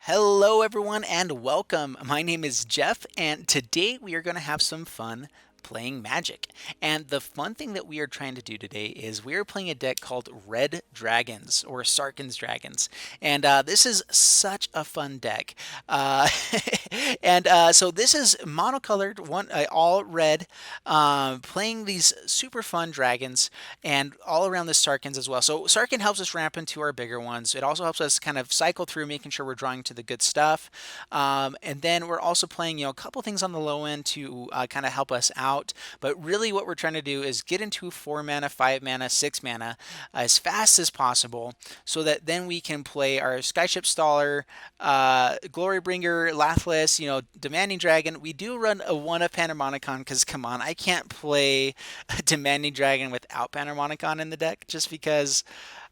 Hello, everyone, and welcome. My name is Jeff, and today we are going to have some fun playing Magic. And the fun thing that we are trying to do today is we are playing a deck called Red Dragons or Sarkhan's Dragons. And this is such a fun deck. Uh, so this is monocolored, all red, playing these super fun dragons and all around the Sarkhans as well. So Sarkhan helps us ramp into our bigger ones. It also helps us kind of cycle through, making sure we're drawing to the good stuff. And then we're also playing, a couple things on the low end to kind of help us out. But really, what we're trying to do is get into 4 mana, 5 mana, 6 mana as fast as possible, so that then we can play our Skyship Stalker, Glorybringer, Lathliss, Demanding Dragon. We do run a 1 of Panharmonicon because, come on, I can't play a Demanding Dragon without Panharmonicon in the deck just because.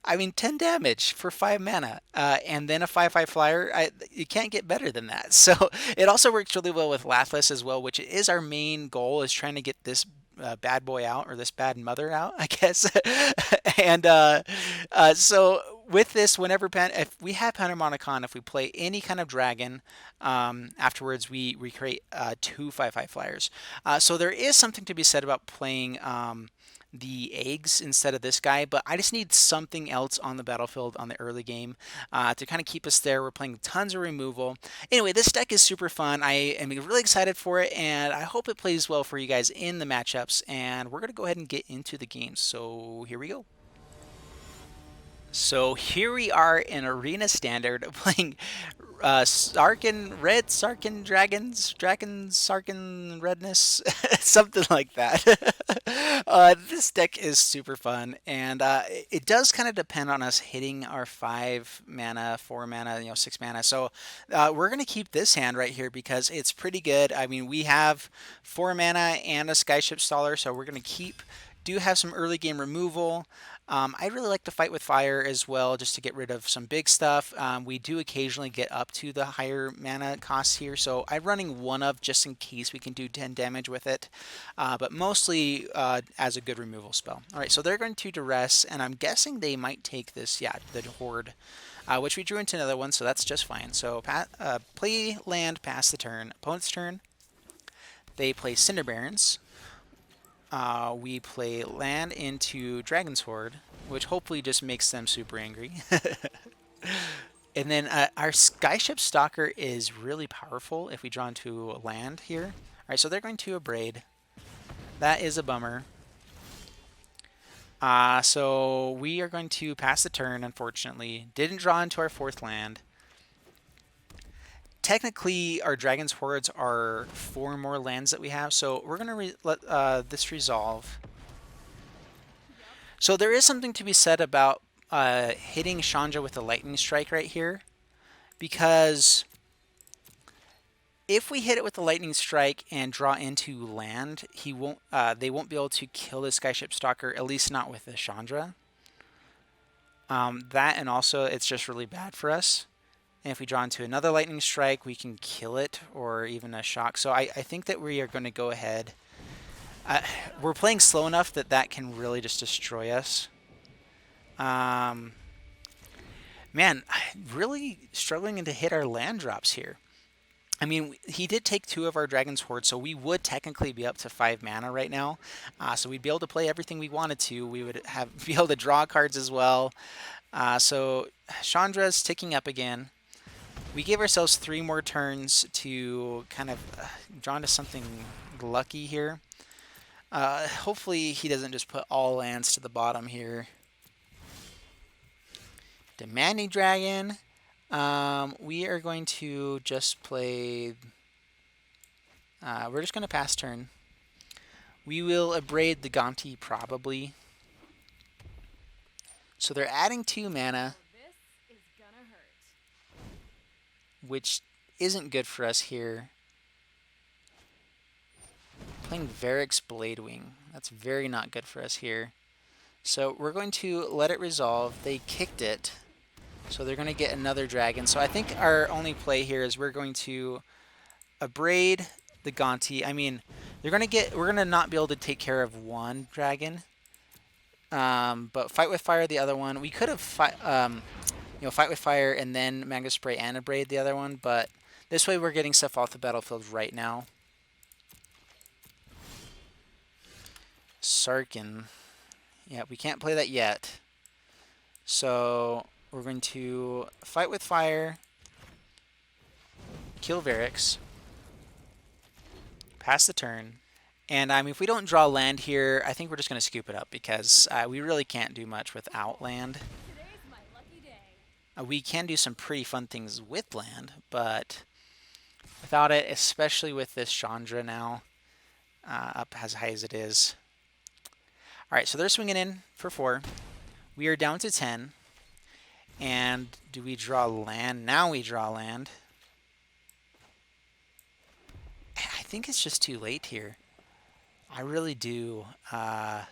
I mean, 10 damage for 5 mana, and then a 5/5 flyer. You can't get better than that. So it also works really well with Lathliss as well, which is our main goal, is trying to get this bad boy out, or this bad mother out, I guess. and so with this, if we have Panharmonicon, if we play any kind of dragon, afterwards we create 2 5/5 flyers. So there is something to be said about playing the eggs instead of this guy, but I just need something else on the battlefield on the early game to kind of keep us there. We're playing tons of removal. Anyway, this deck is super fun. I am really excited for it, and I hope it plays well for you guys in the matchups, and we're going to go ahead and get into the games. So here we go. So here we are in Arena Standard playing Sarkhan Sarkhan Redness, something like that. This deck is super fun, and it does kind of depend on us hitting our 5 mana, 4 mana, 6 mana. So we're going to keep this hand right here because it's pretty good. I mean, we have 4 mana and a Skyship Stalker, so we're going to do have some early game removal. I really like to fight with fire as well, just to get rid of some big stuff. We do occasionally get up to the higher mana costs here, so I'm running 1 of just in case we can do 10 damage with it, but mostly as a good removal spell. All right, so they're going to duress, and I'm guessing they might take this, the Hoard, which we drew into another one, so that's just fine. So play land, pass the turn. Opponent's turn. They play Cinder Barons. We play land into Dragon's Hoard, which hopefully just makes them super angry. And then our Skyship Stalker is really powerful if we draw into a land here. Alright, so they're going to Abrade. That is a bummer. So we are going to pass the turn, unfortunately. Didn't draw into our 4th land. Technically, our Dragon's Hoards are 4 more lands that we have, so we're going to let this resolve. So there is something to be said about hitting Chandra with a Lightning Strike right here, because if we hit it with the Lightning Strike and draw into land, they won't be able to kill the Skyship Stalker, at least not with the Chandra. That, and also it's just really bad for us. And if we draw into another Lightning Strike, we can kill it, or even a Shock. So I think that we are going to go ahead. We're playing slow enough that can really just destroy us. Man, really struggling to hit our land drops here. I mean, he did take 2 of our Dragon's Hoard, so we would technically be up to 5 mana right now. So we'd be able to play everything we wanted to. We would be able to draw cards as well. So Chandra's ticking up again. We gave ourselves 3 more turns to kind of draw into something lucky here. Hopefully he doesn't just put all lands to the bottom here. Demanding Dragon. We are going to just play... we're just going to pass turn. We will Abrade the Gonti, probably. So they're adding 2 mana, which isn't good for us here. Playing Verix Bladewing. That's very not good for us here. So we're going to let it resolve. They kicked it, so they're going to get another dragon. So I think our only play here is we're going to Abrade the Gonti. I mean, we're going to not be able to take care of 1 dragon. But fight with fire the other one. We could have you know, fight with fire and then Magma Spray and Abrade the other one, but this way we're getting stuff off the battlefield right now. Sarkhan. Yeah, we can't play that yet. So we're going to fight with fire, kill Verix, pass the turn. And I mean, if we don't draw land here, I think we're just going to scoop it up because we really can't do much without land. We can do some pretty fun things with land, but without it, especially with this Chandra now, up as high as it is. All right, so they're swinging in for 4. We are down to 10. And do we draw land? Now we draw land. I think it's just too late here. I really do. I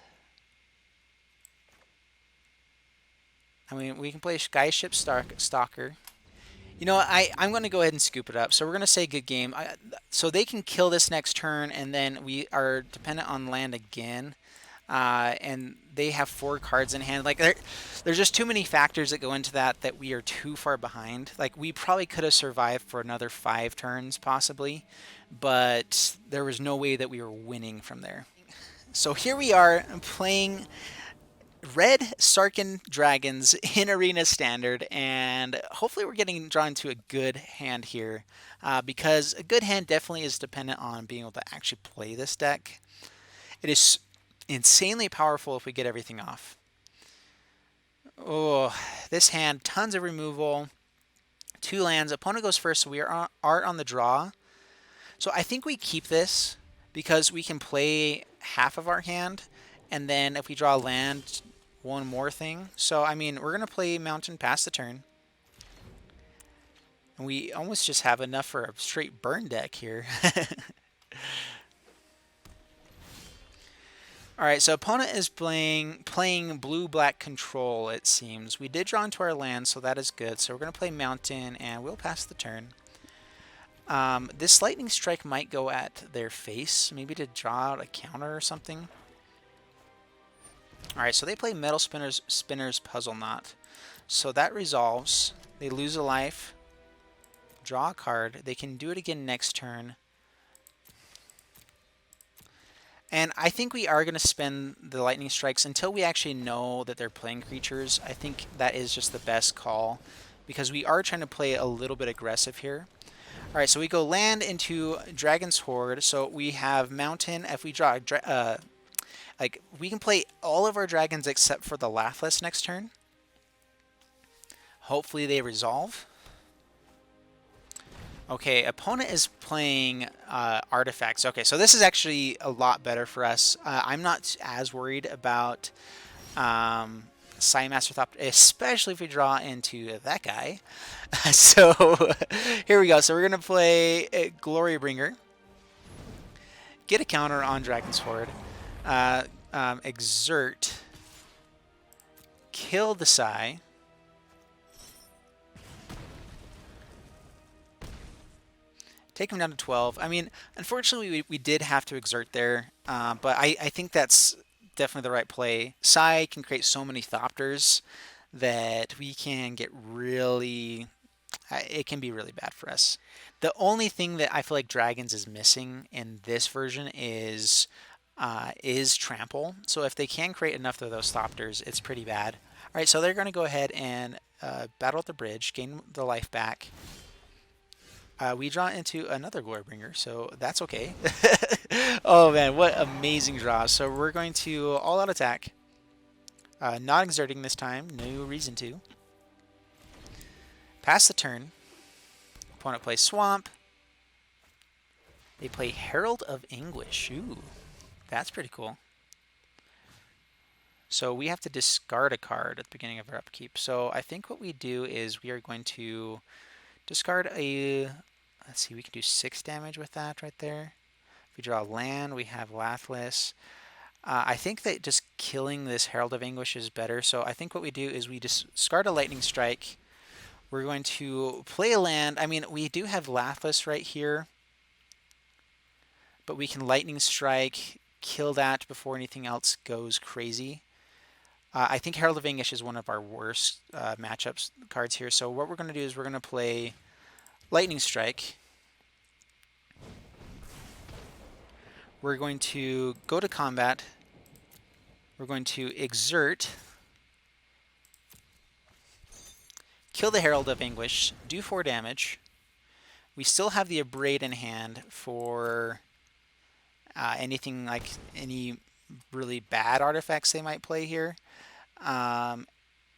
mean, we can play Skyship Stalker. You know, I'm going to go ahead and scoop it up. So we're going to say good game. So they can kill this next turn, and then we are dependent on land again. And they have 4 cards in hand. Like there's just too many factors that go into that we are too far behind. Like we probably could have survived for another 5 turns possibly, but there was no way that we were winning from there. So here we are playing red Sarkhan Dragons in Arena Standard, and hopefully we're getting drawn to a good hand here, because a good hand definitely is dependent on being able to actually play this deck. It is insanely powerful if we get everything off. Oh, this hand, tons of removal, 2 lands. Opponent goes first, so we are on the draw. So I think we keep this because we can play half of our hand, and then if we draw land, one more thing. So, I mean, we're going to play Mountain past the turn. And we almost just have enough for a straight burn deck here. Alright, so opponent is playing blue-black control, it seems. We did draw into our land, so that is good. So we're going to play Mountain, and we'll pass the turn. This Lightning Strike might go at their face, maybe to draw out a counter or something. Alright, so they play Metal Spinner's Puzzle Knot. So that resolves. They lose a life. Draw a card. They can do it again next turn. And I think we are going to spend the Lightning Strikes until we actually know that they're playing creatures. I think that is just the best call, because we are trying to play a little bit aggressive here. Alright, so we go land into Dragon's Hoard. So we have Mountain. If we draw, like, we can play all of our dragons except for the Lathliss next turn. Hopefully they resolve. Okay, opponent is playing artifacts. Okay, so this is actually a lot better for us. I'm not as worried about Master Thop, especially if we draw into that guy. So here we go. So we're going to play Glorybringer. Get a counter on Dragon's Hoard. Exert. Kill the Psy. Take him down to 12. I mean, unfortunately, we did have to exert there, but I think that's definitely the right play. Psy can create so many Thopters that we can get really... it can be really bad for us. The only thing that I feel like Dragons is missing in this version is Trample. So if they can create enough of those Thopters, it's pretty bad. All right, so they're going to go ahead and battle at the bridge, gain the life back. We draw into another Glorybringer, so that's okay. Oh man, what amazing draw. So we're going to all-out attack. Not exerting this time, no reason to. Pass the turn. Opponent plays Swamp. They play Herald of Anguish. Ooh, that's pretty cool. So we have to discard a card at the beginning of our upkeep. So I think what we do is we are going to discard a... Let's see, we can do 6 damage with that right there. If we draw land, we have Lathliss. I think that just killing this Herald of Anguish is better. So I think what we do is we discard a Lightning Strike. We're going to play a land. I mean, we do have Lathliss right here, but we can Lightning Strike, kill that before anything else goes crazy. I think Herald of English is one of our worst matchups cards here. So what we're going to do is we're going to play Lightning Strike. We're going to go to combat. We're going to exert, kill the Herald of Anguish, do 4 damage. We still have the Abrade in hand for anything like any really bad artifacts they might play here. And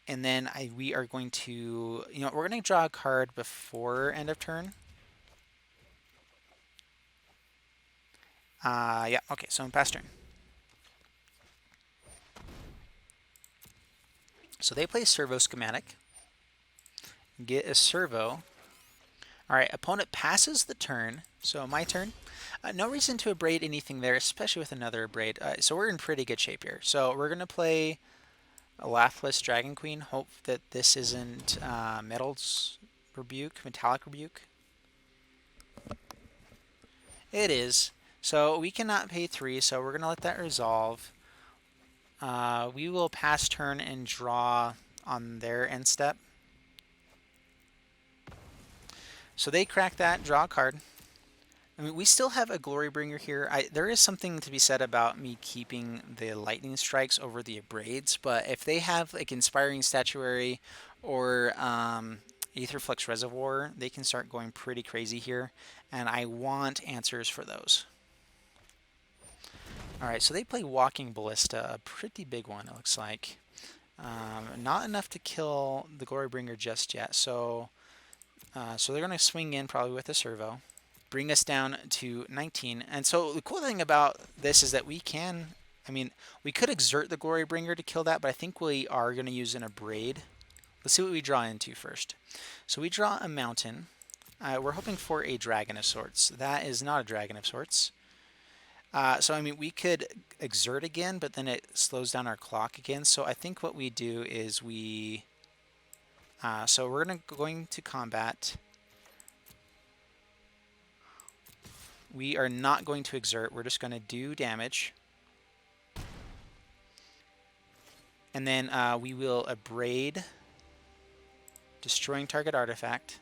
then we are going to, we're going to draw a card before end of turn. Yeah, okay, so I'm past turn. So they play Servo Schematic. Get a Servo. All right, opponent passes the turn. So my turn. No reason to Abrade anything there, especially with another Abrade. So we're in pretty good shape here. So we're going to play a Lathliss Dragon Queen. Hope that this isn't Metal's Rebuke, Metallic Rebuke. It is. So we cannot pay 3, so we're going to let that resolve. We will pass turn and draw on their end step. So they crack that, draw a card. I mean, we still have a Glorybringer here. There is something to be said about me keeping the Lightning Strikes over the Abrades, but if they have like Inspiring Statuary or Aetherflux Reservoir, they can start going pretty crazy here, and I want answers for those. Alright, so they play Walking Ballista, a pretty big one, it looks like. Not enough to kill the Glorybringer just yet, so they're going to swing in probably with a Servo. Bring us down to 19. And so the cool thing about this is that we can, we could exert the Glorybringer to kill that, but I think we are going to use an Abrade. Let's see what we draw into first. So we draw a mountain. We're hoping for a Dragon of Sorts. That is not a Dragon of Sorts. So we could exert again, but then it slows down our clock again. So I think what we do is we... so we're going to combat. We are not going to exert. We're just going to do damage. And then we will Abrade, destroying target artifact.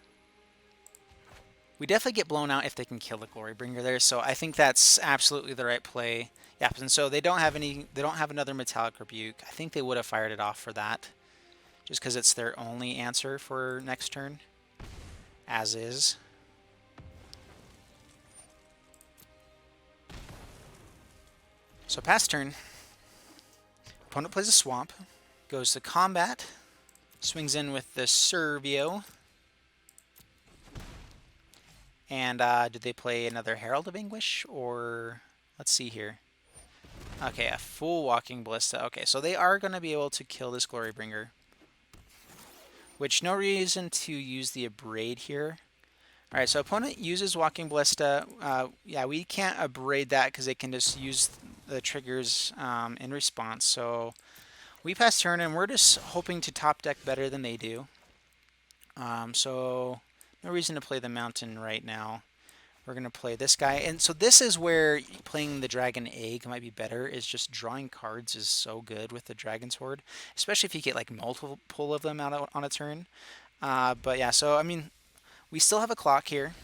We definitely get blown out if they can kill the Glorybringer there, so I think that's absolutely the right play. Yeah, and so they don't have another Metallic Rebuke. I think they would have fired it off for that, just because it's their only answer for next turn, as is. So past turn, opponent plays a Swamp, goes to combat, swings in with the Servio. And did they play another Herald of Anguish, or let's see here. Okay, a full Walking Ballista. Okay, so they are going to be able to kill this Glorybringer, which no reason to use the Abrade here. All right, so opponent uses Walking Ballista. Yeah, we can't Abrade that because they can just use the triggers in response. So we pass turn, and we're just hoping to top deck better than they do. So no reason to play the mountain right now. We're going to play this guy. And so this is where playing the Dragon Egg might be better, is just drawing cards is so good with the Dragon's Hoard, especially if you get like multiple of them out on a turn. But yeah, so we still have a clock here.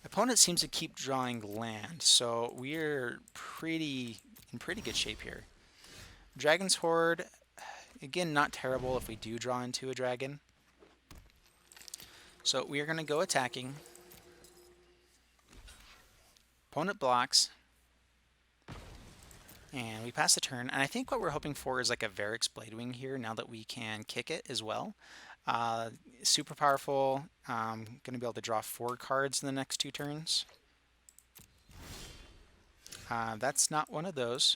Opponent seems to keep drawing land, so we're in pretty good shape here. Dragon's Hoard, again, not terrible if we do draw into a dragon. So we are going to go attacking. Opponent blocks. And we pass the turn. And I think what we're hoping for is like a Verix Bladewing here, now that we can kick it as well. Super powerful. Going to be able to draw 4 cards in the next 2 turns. That's not one of those.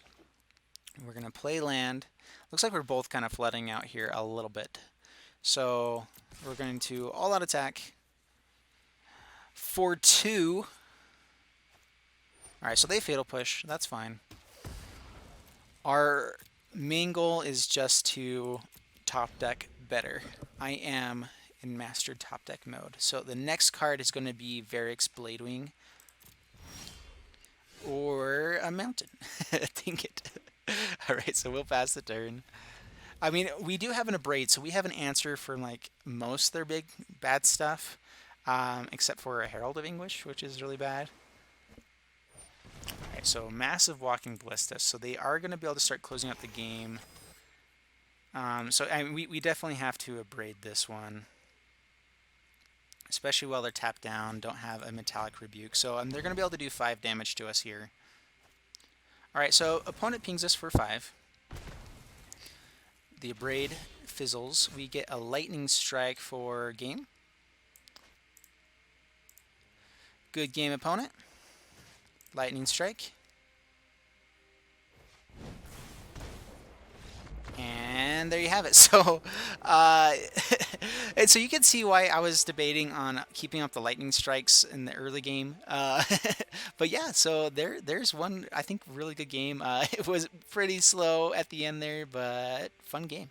We're going to play land. Looks like we're both kind of flooding out here a little bit. So we're going to all-out attack for 2. Alright, so they Fatal Push. That's fine. Our main goal is just to top deck better. I am in Mastered Top Deck mode. So the next card is going to be Verix Bladewing. Or a Mountain. Think it. Alright, so we'll pass the turn. I mean, we do have an Abrade, so we have an answer for like most of their big bad stuff, except for a Herald of Anguish, which is really bad. Alright, so massive Walking Ballista, so they are going to be able to start closing out the game. So I mean, we definitely have to Abrade this one, especially while they're tapped down, don't have a Metallic Rebuke. So they're going to be able to do 5 damage to us here. Alright, so opponent pings us for 5. The Abrade fizzles. We get a Lightning Strike for game. Good game, opponent. Lightning Strike. And there you have it. So, and so you can see why I was debating on keeping up the lightning strikes in the early game. But yeah, so there's one, I think, really good game. It was pretty slow at the end there, but fun game.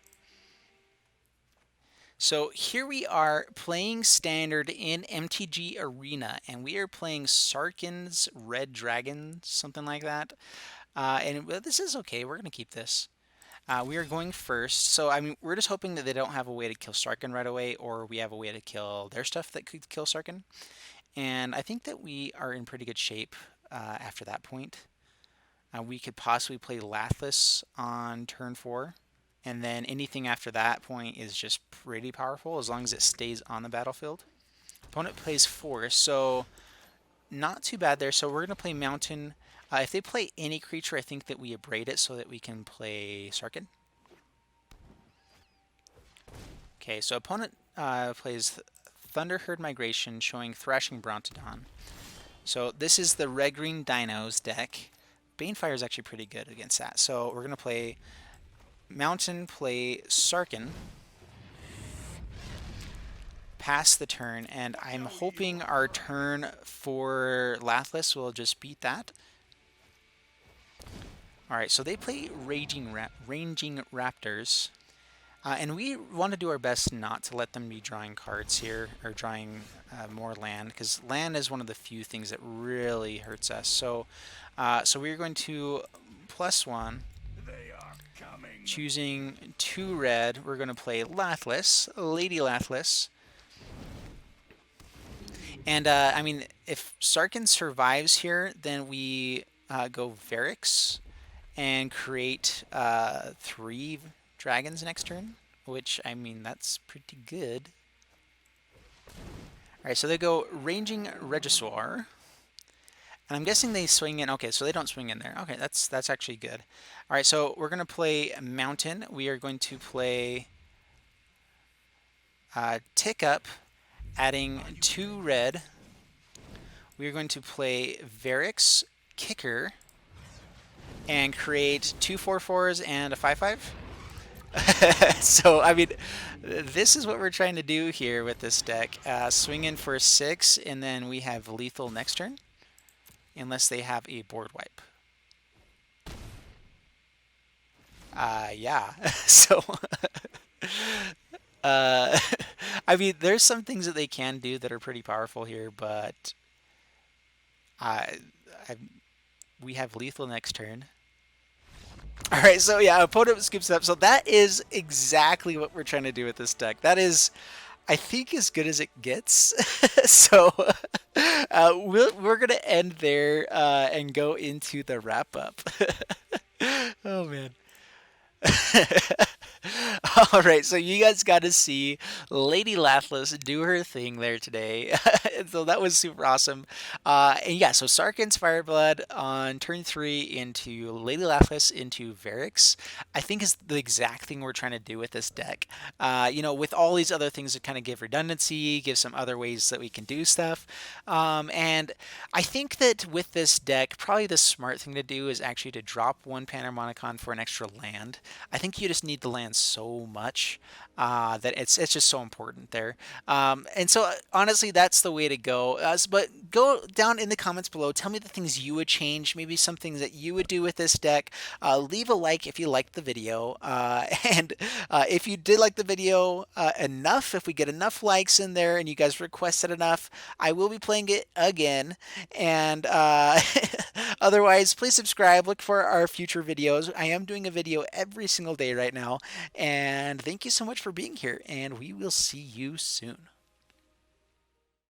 So here we are playing Standard in MTG Arena, and we are playing Sarkhan's Red Dragon, something like that. And this is okay. We're going to keep this. We are going first, so I mean, we're just hoping that they don't have a way to kill Sarkhan right away, or we have a way to kill their stuff that could kill Sarkhan. And I think that we are in pretty good shape after that point. We could possibly play Lathliss on turn 4, and then anything after that point is just pretty powerful as long as it stays on the battlefield. Opponent plays Forest, so not too bad there. So we're going to play Mountain. If they play any creature, I think that we Abrade it so that we can play Sarkhan. Okay, so opponent plays Thunderherd Migration, showing Thrashing Brontodon. So this is the Red-Green Dinos deck. Banefire is actually pretty good against that. So we're going to play Mountain, play Sarkhan, pass the turn, and I'm hoping our turn for Lathliss will just beat that. Alright, so they play Raging Raptors, and we want to do our best not to let them be drawing cards here, or drawing more land, because land is one of the few things that really hurts us. So, so we're going to +1, choosing 2 red. We're going to play Lathliss, Lady Lathliss. And, I mean, if Sarkhan survives here, then we go Verix and create 3 dragons next turn, which, I mean, that's pretty good. Alright, so they go Raging Regisaur. And I'm guessing they swing in. Okay, so they don't swing in there. Okay, that's actually good. Alright, so we're going to play Mountain. We are going to play Tick Up, adding 2 red. We are going to play Verix Kicker and create 2 4/4s and a 5/5. So, I mean, this is what we're trying to do here with this deck. Swing in for 6, and then we have lethal next turn, unless they have a board wipe. Yeah. So, I mean, there's some things that they can do that are pretty powerful here, but we have lethal next turn. All right, so yeah, opponent skips up. So that is exactly what we're trying to do with this deck. That is, I think, as good as it gets. So we're going to end there and go into the wrap-up. Oh, man. All right, so you guys got to see Lady Lathliss do her thing there today. So that was super awesome. And yeah, so Sarkhan's Fireblood on turn 3 into Lady Lathliss into Verix, I think is the exact thing we're trying to do with this deck. You know, with all these other things to kind of give redundancy, give some other ways that we can do stuff. And I think that with this deck, probably the smart thing to do is actually to drop 1 Panharmonicon for an extra land. I think you just need the land so much that it's just so important there. And so honestly, that's the way to go. But go down in the comments below. Tell me the things you would change, maybe some things that you would do with this deck. Leave a like if you liked the video. And if you did like the video enough, if we get enough likes in there and you guys requested enough, I will be playing it again. And otherwise, please subscribe. Look for our future videos. I am doing a video every single day right now. And thank you so much for being here, and we will see you soon.